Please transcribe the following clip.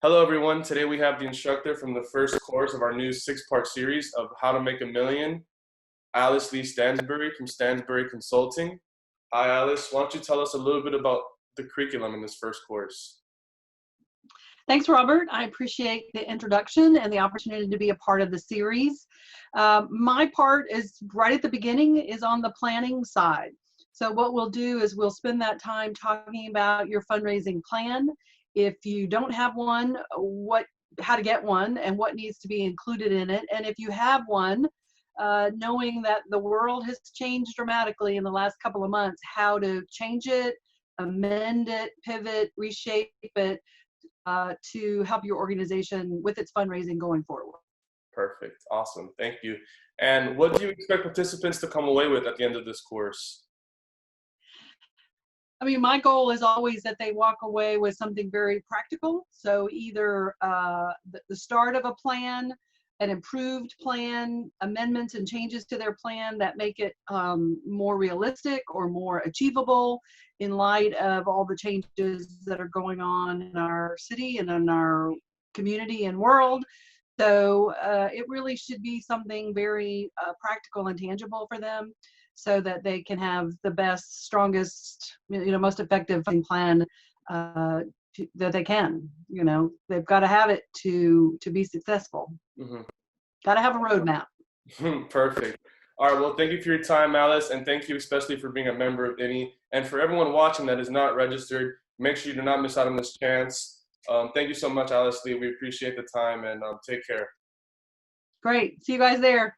Hello, everyone. Today we have the instructor from the first course of our new six-part series of How to Make a Million, Alyce Lee Stansbury from Stansbury Consulting. Hi, Alyce. Why don't you tell us a little bit about the curriculum in this first course? Thanks, Robert. I appreciate the introduction and the opportunity to be a part of the series. My part is right at the beginning is on the planning side. So what we'll do is we'll spend that time talking about your fundraising plan. If you don't have one, how to get one and what needs to be included in it. And if you have one, knowing that the world has changed dramatically in the last couple of months, how to change it, amend it, pivot, reshape it, to help your organization with its fundraising going forward. Perfect. Awesome. Thank you. And what do you expect participants to come away with at the end of this course? I mean, my goal is always that they walk away with something very practical. So either the start of a plan, an improved plan, amendments and changes to their plan that make it more realistic or more achievable in light of all the changes that are going on in our city and in our community and world. So it really should be something very practical and tangible for them, so that they can have the best, strongest, most effective plan that they can. They've got to have it to be successful. Mm-hmm. Got to have a roadmap. Perfect. All right. Well, thank you for your time, Alyce, and thank you especially for being a member of INI. And for everyone watching that is not registered, make sure you do not miss out on this chance. Thank you so much, Alyce Lee. We appreciate the time, and take care. Great. See you guys there.